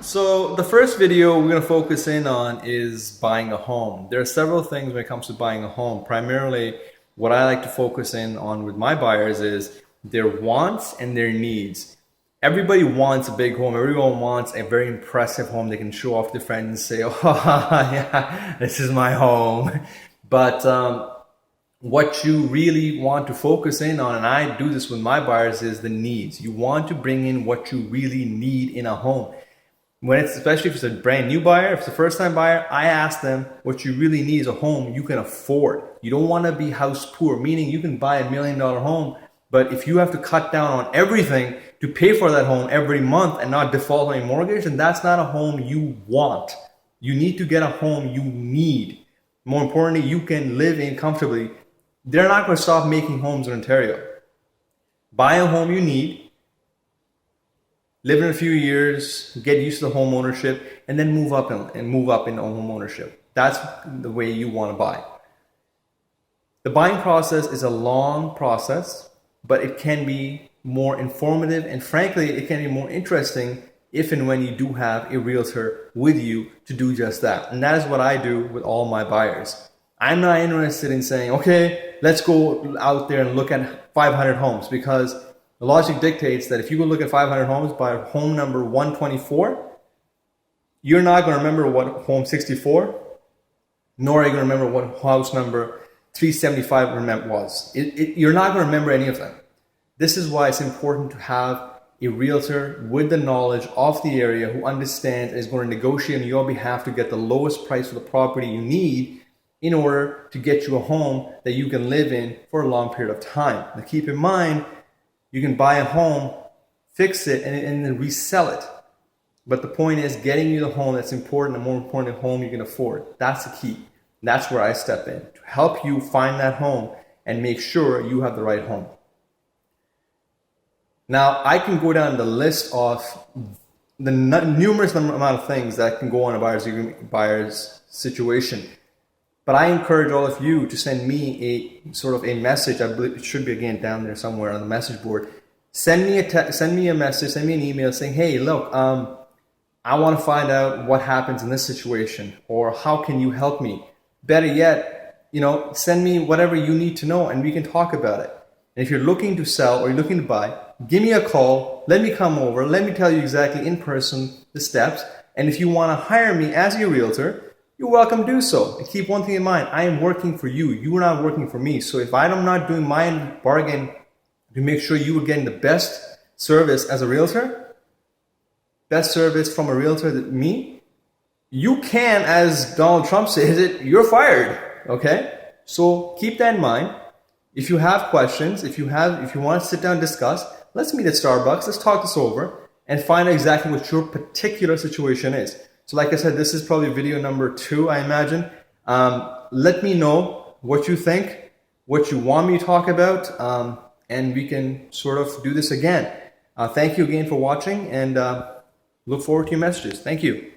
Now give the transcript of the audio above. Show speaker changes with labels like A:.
A: So the first video we're going to focus in on is buying a home. There are several things when it comes to buying a home. Primarily, what I like to focus in on with my buyers is their wants and their needs. Everybody wants a big home. Everyone wants a very impressive home they can show off to friends and say, oh, yeah, this is my home. But what you really want to focus in on, and I do this with my buyers, is the needs. You want to bring in what you really need in a home. Especially if it's a brand new buyer, if it's a first time buyer, I ask them what you really need is a home you can afford. You don't want to be house poor, meaning you can buy $1 million home, but if you have to cut down on everything to pay for that home every month and not default on your mortgage, then that's not a home you want. You need to get a home you need. More importantly, you can live in comfortably. They're not going to stop making homes in Ontario. Buy a home you need, live in a few years, get used to the home ownership, and then move up in home ownership. That's the way you want to buy. The buying process is a long process, but it can be more informative, and frankly, it can be more interesting if and when you do have a realtor with you to do just that. And that is what I do with all my buyers. I'm not interested in saying, okay, let's go out there and look at 500 homes, because the logic dictates that if you go look at 500 homes by home number 124, you're not going to remember what home 64, nor are you going to remember what house number 375 was. You're not going to remember any of them. This is why it's important to have a realtor with the knowledge of the area who understands and is going to negotiate on your behalf to get the lowest price for the property you need in order to get you a home that you can live in for a long period of time. Now keep in mind, you can buy a home, fix it, and then resell it. But the point is getting you the home that's important, and more important, a home you can afford. That's the key. And that's where I step in, to help you find that home and make sure you have the right home. Now, I can go down the list of the numerous amount of things that can go on a buyer's situation. But I encourage all of you to send me a sort of a message. I believe it should be again down there somewhere on the message board. Send me a message, send me an email saying, hey, look, I want to find out what happens in this situation, or how can you help me? Better yet, send me whatever you need to know and we can talk about it. And if you're looking to sell or you're looking to buy, give me a call, let me come over, let me tell you exactly in person the steps. And if you want to hire me as your realtor, you're welcome to do so. And keep one thing in mind, I am working for you. You are not working for me. So if I'm not doing my bargain to make sure you are getting the best service as a realtor, best service from a realtor than me, you can, as Donald Trump says it, you're fired. Okay? So keep that in mind. If you have questions, if you want to sit down and discuss, let's meet at Starbucks, let's talk this over and find out exactly what your particular situation is. So like I said, this is probably video number 2, I imagine. Let me know what you think, what you want me to talk about, and we can sort of do this again. Thank you again for watching, and look forward to your messages. Thank you.